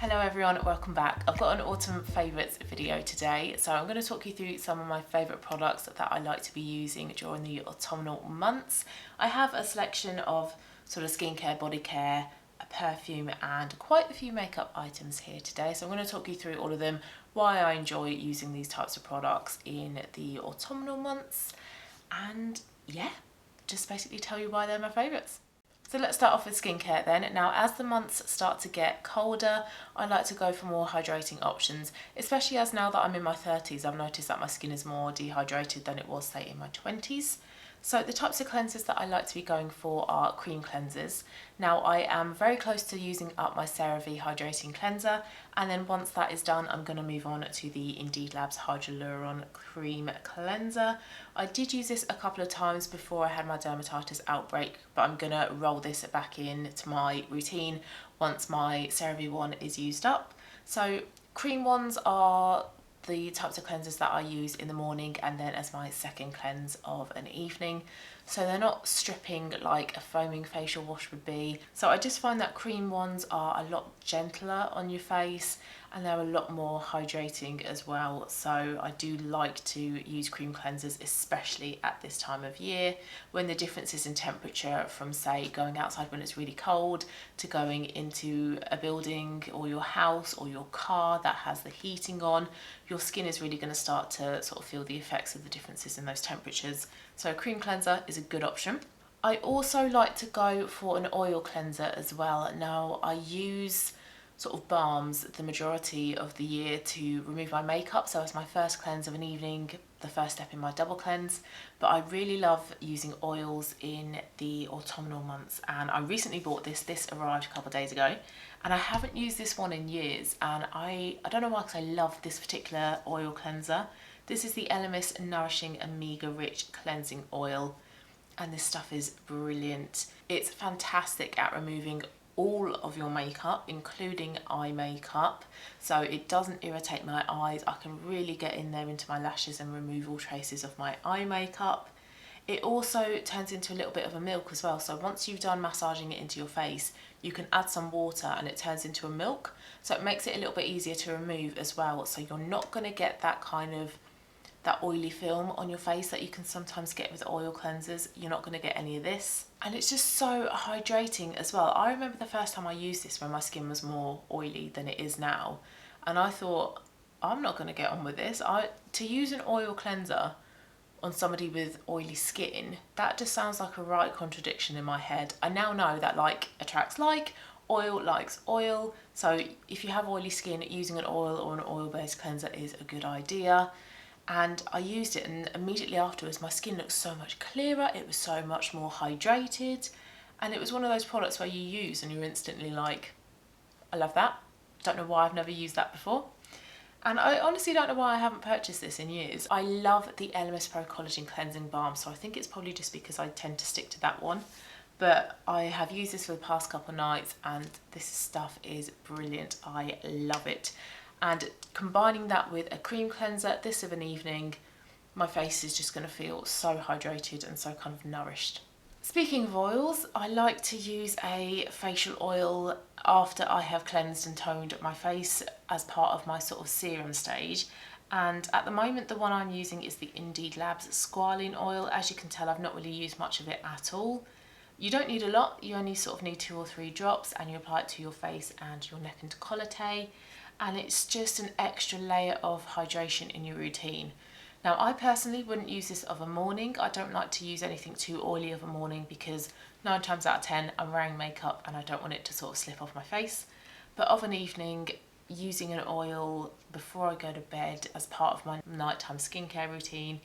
Hello everyone, welcome back. I've got an autumn favourites video today, so I'm going to talk you through some of my favourite products that I like to be using during the autumnal months. I have a selection of sort of skincare, body care, a perfume and quite a few makeup items here today, so I'm going to talk you through all of them, why I enjoy using these types of products in the autumnal months, and yeah, just basically tell you why they're my favourites. So let's start off with skincare then. Now, as the months start to get colder, I like to go for more hydrating options, especially as now that I'm in my 30s, I've noticed that my skin is more dehydrated than it was, say, in my 20s. So the types of cleansers that I like to be going for are cream cleansers. Now, I am very close to using up my CeraVe Hydrating Cleanser, and then once that is done, I'm going to move on to the Indeed Labs Hyaluron Cream Cleanser. I did use this a couple of times before I had my dermatitis outbreak, but I'm going to roll this back in to my routine once my CeraVe one is used up. So cream ones are the types of cleansers that I use in the morning and then as my second cleanse of an evening. So they're not stripping like a foaming facial wash would be. So I just find that cream ones are a lot gentler on your face and they're a lot more hydrating as well. So I do like to use cream cleansers, especially at this time of year when the differences in temperature from, say, going outside when it's really cold to going into a building or your house or your car that has the heating on, your skin is really going to start to sort of feel the effects of the differences in those temperatures. So a cream cleanser is a good option. I also like to go for an oil cleanser as well. Now, I use sort of balms the majority of the year to remove my makeup, so as my first cleanse of an evening, the first step in my double cleanse, but I really love using oils in the autumnal months, and I recently bought this arrived a couple of days ago, and I haven't used this one in years, and I don't know why, because I love this particular oil cleanser. This is the Elemis Nourishing Omega Rich Cleansing Oil, and this stuff is brilliant. It's fantastic at removing all of your makeup, including eye makeup, so it doesn't irritate my eyes. I can really get in there into my lashes and remove all traces of my eye makeup. It also turns into a little bit of a milk as well, so once you've done massaging it into your face, you can add some water and it turns into a milk, so it makes it a little bit easier to remove as well, so you're not going to get that kind of that oily film on your face that you can sometimes get with oil cleansers. You're not going to get any of this, and it's just so hydrating as well. I remember the first time I used this when my skin was more oily than it is now, and I thought, I'm not going to get on with this. To use an oil cleanser on somebody with oily skin, that just sounds like a right contradiction in my head. I now know that like attracts like, oil likes oil, so if you have oily skin, using an oil or an oil-based cleanser is a good idea. And I used it, and immediately afterwards my skin looked so much clearer, it was so much more hydrated, and it was one of those products where you use and you're instantly like, I love that. Don't know why I've never used that before. And I honestly don't know why I haven't purchased this in years. I love the Elemis Pro Collagen Cleansing Balm, so I think it's probably just because I tend to stick to that one. But I have used this for the past couple of nights and this stuff is brilliant. I love it. And combining that with a cream cleanser, this of an evening, my face is just going to feel so hydrated and so kind of nourished. Speaking of oils, I like to use a facial oil after I have cleansed and toned my face as part of my sort of serum stage. And at the moment, the one I'm using is the Indeed Labs Squalene oil. As you can tell, I've not really used much of it at all. You don't need a lot, you only sort of need 2 or 3 drops, and you apply it to your face and your neck and décolleté. And it's just an extra layer of hydration in your routine. Now, I personally wouldn't use this of a morning. I don't like to use anything too oily of a morning because 9 times out of 10 I'm wearing makeup and I don't want it to sort of slip off my face. But of an evening, using an oil before I go to bed as part of my nighttime skincare routine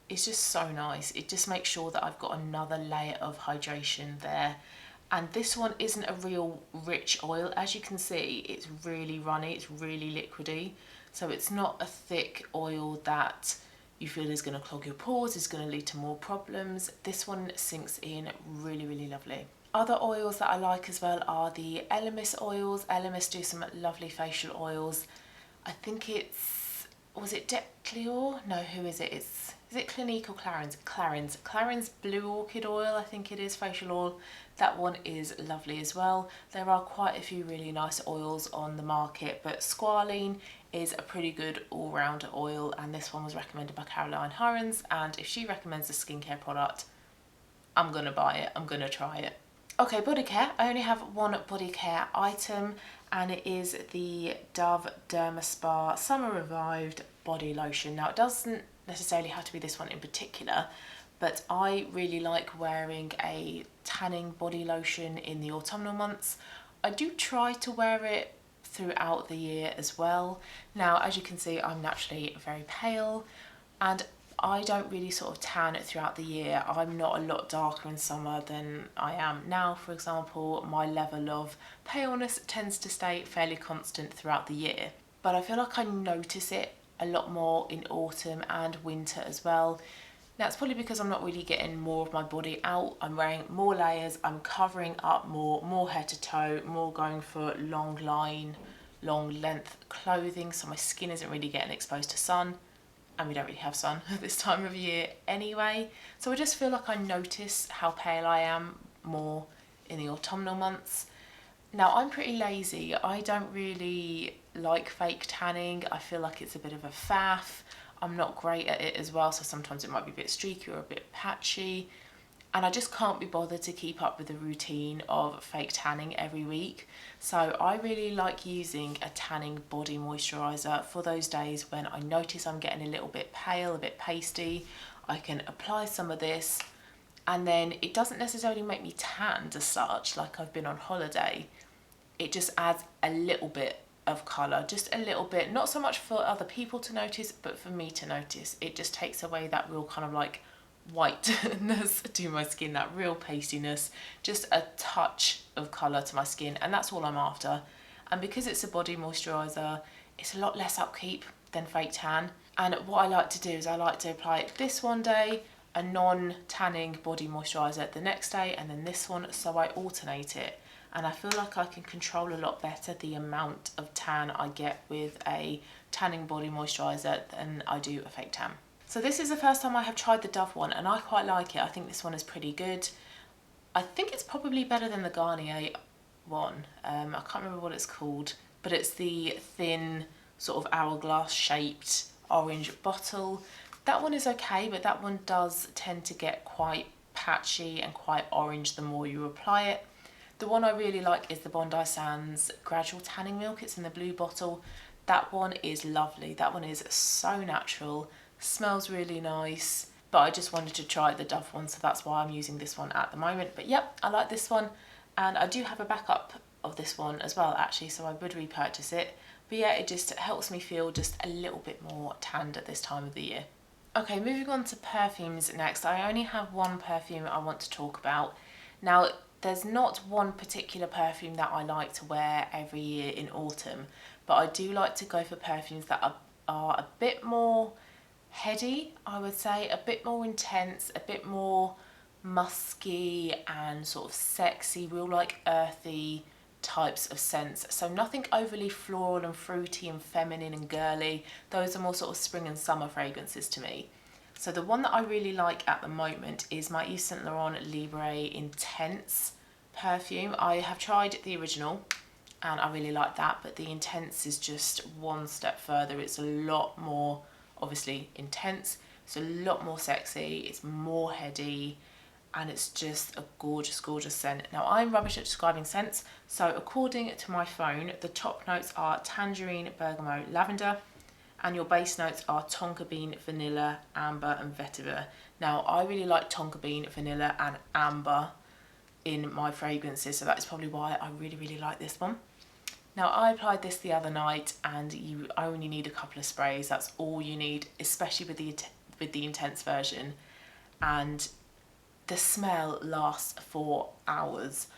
is just so nice. It just makes sure that I've got another layer of hydration there. And this one isn't a real rich oil. As you can see, it's really runny, it's really liquidy. So it's not a thick oil that you feel is going to clog your pores, is going to lead to more problems. This one sinks in really, really lovely. Other oils that I like as well are the Elemis oils. Elemis do some lovely facial oils. I think it's was it Declior? No, who is it? Is it Clinique or Clarins? Clarins Blue Orchid Oil, I think it is, facial oil. That one is lovely as well. There are quite a few really nice oils on the market, but Squalene is a pretty good all-round oil, and this one was recommended by Caroline Hirons, and if she recommends a skincare product, I'm gonna buy it, I'm gonna try it. Okay, body care. I only have one body care item, and it is the Dove Derma Spa Summer Revived Body Lotion. Now, it doesn't necessarily have to be this one in particular, but I really like wearing a tanning body lotion in the autumnal months. I do try to wear it throughout the year as well. Now, as you can see, I'm naturally very pale, and I don't really sort of tan throughout the year. I'm not a lot darker in summer than I am now, for example. My level of paleness tends to stay fairly constant throughout the year, but I feel like I notice it a lot more in autumn and winter as well. Now, it's probably because I'm not really getting more of my body out. I'm wearing more layers, I'm covering up more head to toe, more going for long line, long length clothing, so my skin isn't really getting exposed to sun. And we don't really have sun at this time of year anyway. So I just feel like I notice how pale I am more in the autumnal months. Now, I'm pretty lazy. I don't really like fake tanning. I feel like it's a bit of a faff. I'm not great at it as well, so sometimes it might be a bit streaky or a bit patchy. And I just can't be bothered to keep up with the routine of fake tanning every week. So I really like using a tanning body moisturiser for those days when I notice I'm getting a little bit pale, a bit pasty. I can apply some of this, and then it doesn't necessarily make me tanned as such, like I've been on holiday. It just adds a little bit of colour, just a little bit, not so much for other people to notice, but for me to notice. It just takes away that real kind of like whiteness to my skin, that real pastiness, just a touch of colour to my skin, and that's all I'm after. And because it's a body moisturiser, it's a lot less upkeep than fake tan. And what I like to do is I like to apply it this one day, a non-tanning body moisturiser the next day, and then this one, so I alternate it. And I feel like I can control a lot better the amount of tan I get with a tanning body moisturiser than I do a fake tan. So this is the first time I have tried the Dove one, and I quite like it. I think this one is pretty good. I think it's probably better than the Garnier one. I can't remember what it's called, but it's the thin sort of hourglass shaped orange bottle. That one is okay, but that one does tend to get quite patchy and quite orange the more you apply it. The one I really like is the Bondi Sands Gradual Tanning Milk. It's in the blue bottle. That one is lovely. That one is so natural. Smells really nice, but I just wanted to try the Dove one, so that's why I'm using this one at the moment. But yep, I like this one, and I do have a backup of this one as well actually, so I would repurchase it. But yeah, it just helps me feel just a little bit more tanned at this time of the year. Okay, moving on to perfumes next. I only have one perfume I want to talk about. Now, there's not one particular perfume that I like to wear every year in autumn, but I do like to go for perfumes that are a bit more heady, I would say, a bit more intense, a bit more musky and sort of sexy, real like earthy types of scents. So nothing overly floral and fruity and feminine and girly. Those are more sort of spring and summer fragrances to me. So the one that I really like at the moment is my Yves Saint Laurent Libre Intense perfume. I have tried the original and I really like that, but the Intense is just one step further. It's a lot more obviously intense, it's a lot more sexy, it's more heady, and it's just a gorgeous, gorgeous scent. Now, I'm rubbish at describing scents, so according to my phone, the top notes are tangerine, bergamot, lavender, and your base notes are tonka bean, vanilla, amber, and vetiver. Now, I really like tonka bean, vanilla, and amber in my fragrances, so that's probably why I really, really like this one. Now, I applied this the other night, and you only need a couple of sprays. That's all you need, especially with the Intense version. And the smell lasts for hours.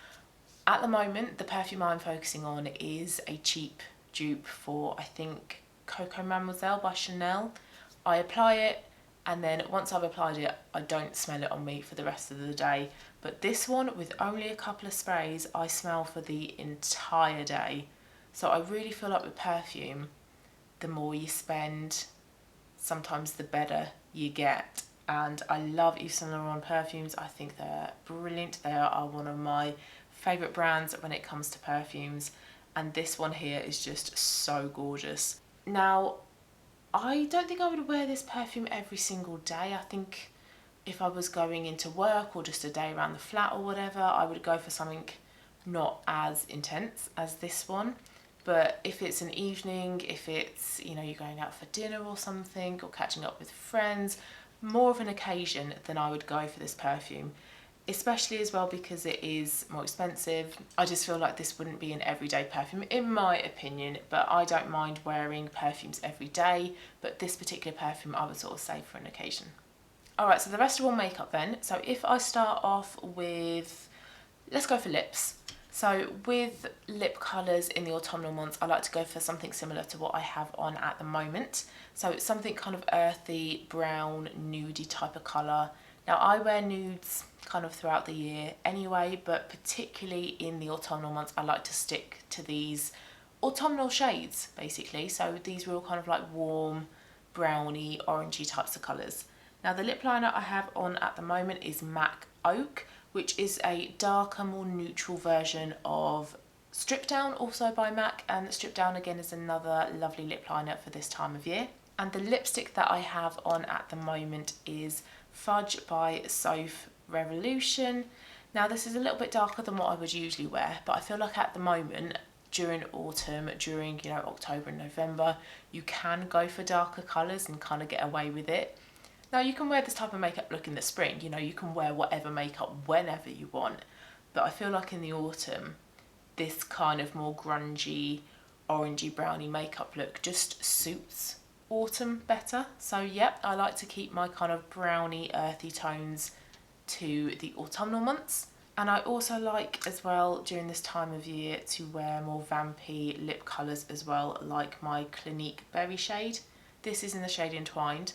At the moment, the perfume I'm focusing on is a cheap dupe for, I think, Coco Mademoiselle by Chanel. I apply it, and then once I've applied it, I don't smell it on me for the rest of the day. But this one, with only a couple of sprays, I smell for the entire day. So I really feel like with perfume, the more you spend, sometimes the better you get. And I love Yves Saint Laurent perfumes. I think they're brilliant. They are one of my favourite brands when it comes to perfumes. And this one here is just so gorgeous. Now, I don't think I would wear this perfume every single day. I think if I was going into work or just a day around the flat or whatever, I would go for something not as intense as this one. But if it's an evening, if it's, you know, you're going out for dinner or something, or catching up with friends, more of an occasion, then I would go for this perfume. Especially as well because it is more expensive. I just feel like this wouldn't be an everyday perfume in my opinion, but I don't mind wearing perfumes every day, but this particular perfume I would sort of save for an occasion. Alright, so the rest are all makeup then. So if I start off with, let's go for lips. So with lip colours in the autumnal months, I like to go for something similar to what I have on at the moment. So it's something kind of earthy, brown, nudie type of colour. Now I wear nudes kind of throughout the year anyway, but particularly in the autumnal months, I like to stick to these autumnal shades basically. So these real kind of like warm, browny, orangey types of colours. Now the lip liner I have on at the moment is MAC Oak, which is a darker, more neutral version of Strip Down, also by MAC, and Strip Down again is another lovely lip liner for this time of year. And the lipstick that I have on at the moment is Fudge by Soph Revolution. Now this is a little bit darker than what I would usually wear, but I feel like at the moment, during autumn, during, you know, October and November, you can go for darker colours and kind of get away with it. Now you can wear this type of makeup look in the spring, you know, you can wear whatever makeup whenever you want, but I feel like in the autumn, this kind of more grungy, orangey, browny makeup look just suits autumn better. So yep, I like to keep my kind of browny, earthy tones to the autumnal months. And I also like as well during this time of year to wear more vampy lip colours as well, like my Clinique Berry shade. This is in the shade Entwined.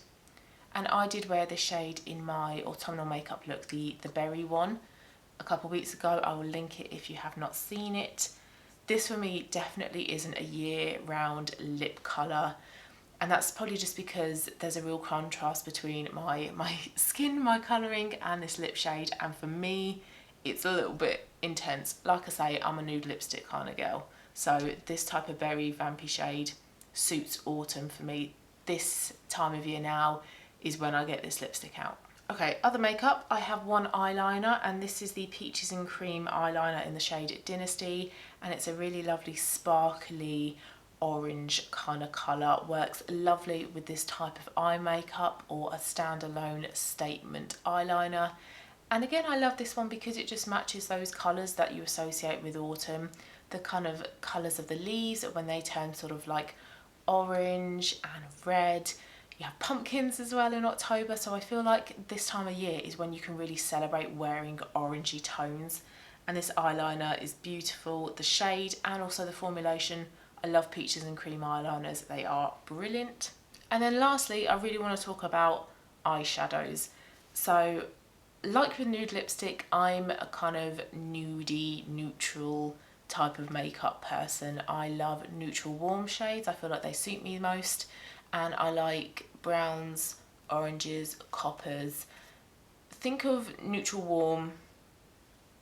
And I did wear this shade in my autumnal makeup look, the berry one, a couple of weeks ago. I will link it if you have not seen it. This for me definitely isn't a year-round lip colour, and that's probably just because there's a real contrast between my skin, my colouring, and this lip shade, and for me it's a little bit intense. Like I say, I'm a nude lipstick kind of girl, so this type of berry vampy shade suits autumn for me. This time of year now is when I get this lipstick out. Okay, other makeup, I have one eyeliner, and this is the Peaches and Cream eyeliner in the shade Dynasty, and it's a really lovely sparkly orange kind of colour. Works lovely with this type of eye makeup or a standalone statement eyeliner. And again, I love this one because it just matches those colours that you associate with autumn, the kind of colours of the leaves when they turn sort of like orange and red. You have pumpkins as well in October, so I feel like this time of year is when you can really celebrate wearing orangey tones. And this eyeliner is beautiful, the shade and also the formulation. I love Peaches and Cream eyeliners, they are brilliant. And then lastly, I really want to talk about eyeshadows. So like with nude lipstick, I'm a kind of nudie, neutral type of makeup person. I love neutral warm shades, I feel like they suit me most. And I like browns, oranges, coppers. Think of neutral warm,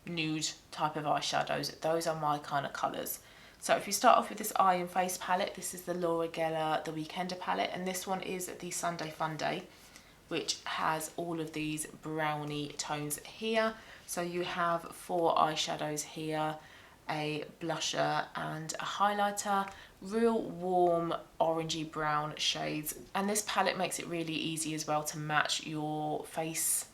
nude type of eyeshadows. Those are my kind of colours. So if you start off with this eye and face palette, this is the Laura Geller The Weekender palette, and this one is the Sunday Fun Day, which has all of these browny tones here. So you have 4 eyeshadows here, a blusher and a highlighter, real warm orangey brown shades. And this palette makes it really easy as well to match your face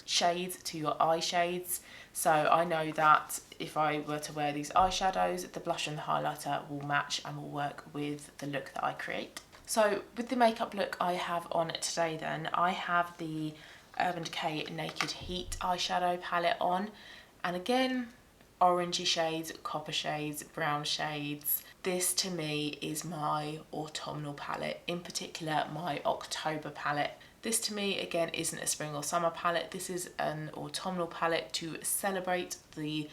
shades to your eye shades. So I know that if I were to wear these eyeshadows, the blush and the highlighter will match and will work with the look that I create. So with the makeup look I have on today then, I have the Urban Decay Naked Heat eyeshadow palette on, and again, orangey shades, copper shades, brown shades. This to me is my autumnal palette, in particular my October palette. This to me again isn't a spring or summer palette, this is an autumnal palette to celebrate the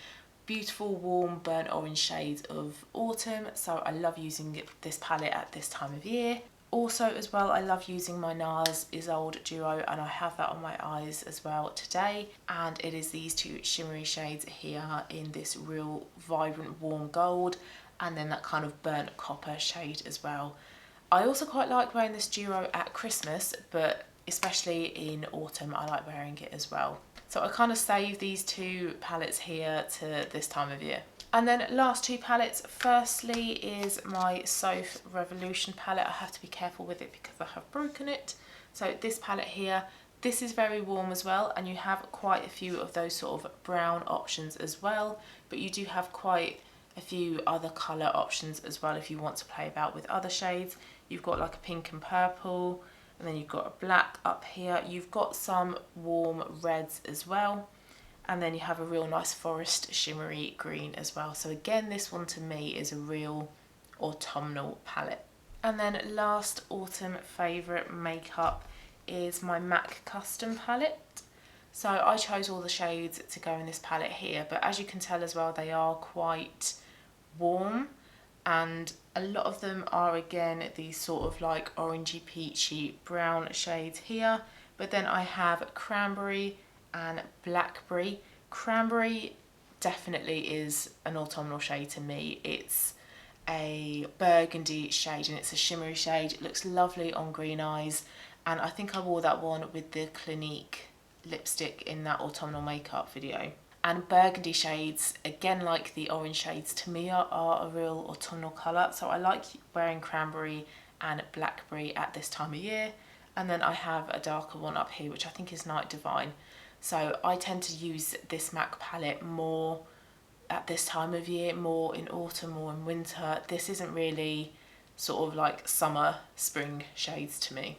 beautiful warm burnt orange shades of autumn. So I love using this palette at this time of year. Also as well, I love using my NARS Isolde Duo, and I have that on my eyes as well today, and it is these two shimmery shades here in this real vibrant warm gold and then that kind of burnt copper shade as well. I also quite like wearing this duo at Christmas, but especially in autumn I like wearing it as well. So I kind of save these two palettes here to this time of year. And then last two palettes, firstly is my Soph Revolution palette. I have to be careful with it because I have broken it. So this palette here, this is very warm as well, and you have quite a few of those sort of brown options as well, but you do have quite a few other colour options as well if you want to play about with other shades. You've got like a pink and purple, and then you've got a black up here. You've got some warm reds as well. And then you have a real nice forest shimmery green as well. So again, this one to me is a real autumnal palette. And then last autumn favourite makeup is my MAC Custom palette. So I chose all the shades to go in this palette here, but as you can tell as well, they are quite warm, and a lot of them are again these sort of like orangey peachy brown shades here. But then I have cranberry and blackberry. Cranberry definitely is an autumnal shade to me. It's a burgundy shade and it's a shimmery shade. It looks lovely on green eyes, and I think I wore that one with the Clinique lipstick in that autumnal makeup video. And burgundy shades, again like the orange shades, to me are a real autumnal colour, so I like wearing cranberry and blackberry at this time of year. And then I have a darker one up here which I think is Night Divine. So I tend to use this MAC palette more at this time of year, more in autumn or in winter. This isn't really sort of like summer, spring shades to me.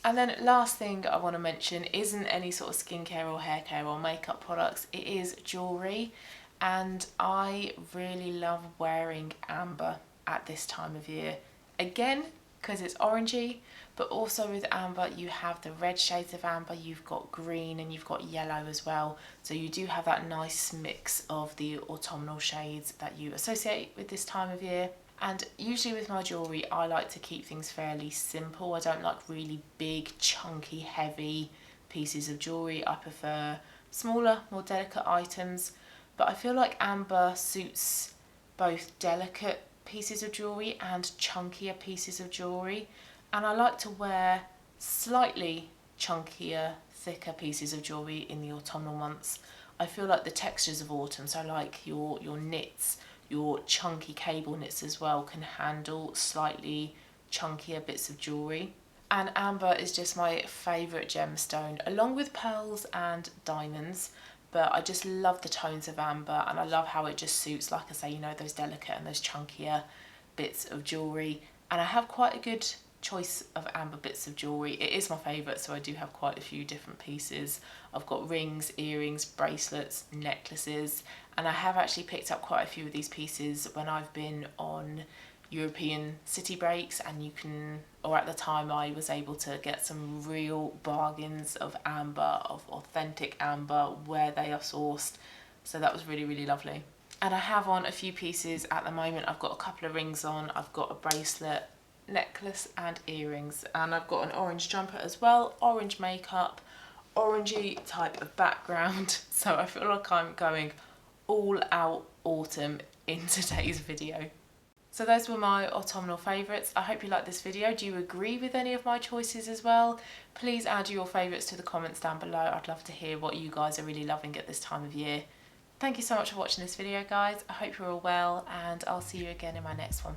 And then last thing I want to mention isn't any sort of skincare or hair care or makeup products, it is jewellery. And I really love wearing amber at this time of year. Again, because it's orangey, but also with amber you have the red shades of amber, you've got green and you've got yellow as well. So you do have that nice mix of the autumnal shades that you associate with this time of year. And usually with my jewellery I like to keep things fairly simple. I don't like really big, chunky, heavy pieces of jewellery. I prefer smaller, more delicate items. But I feel like amber suits both delicate pieces of jewellery and chunkier pieces of jewellery. And I like to wear slightly chunkier, thicker pieces of jewellery in the autumnal months. I feel like the textures of autumn, so like your knits, your chunky cable knits as well, can handle slightly chunkier bits of jewellery. And amber is just my favourite gemstone, along with pearls and diamonds. But I just love the tones of amber, and I love how it just suits, like I say, you know, those delicate and those chunkier bits of jewellery. And I have quite a good choice of amber bits of jewellery. It is my favourite, so I do have quite a few different pieces. I've got rings, earrings, bracelets, necklaces, and I have actually picked up quite a few of these pieces when I've been on European city breaks, and you can, or at the time I was able to get some real bargains of amber, of authentic amber, where they are sourced. So that was really, really lovely. And I have on a few pieces at the moment. I've got a couple of rings on, I've got a bracelet, necklace and earrings, and I've got an orange jumper as well, orange makeup, orangey type of background. So I feel like I'm going all out autumn in today's video. So those were my autumnal favourites. I hope you liked this video. Do you agree with any of my choices as well? Please add your favourites to the comments down below. I'd love to hear what you guys are really loving at this time of year. Thank you so much for watching this video, guys. I hope you're all well, and I'll see you again in my next one.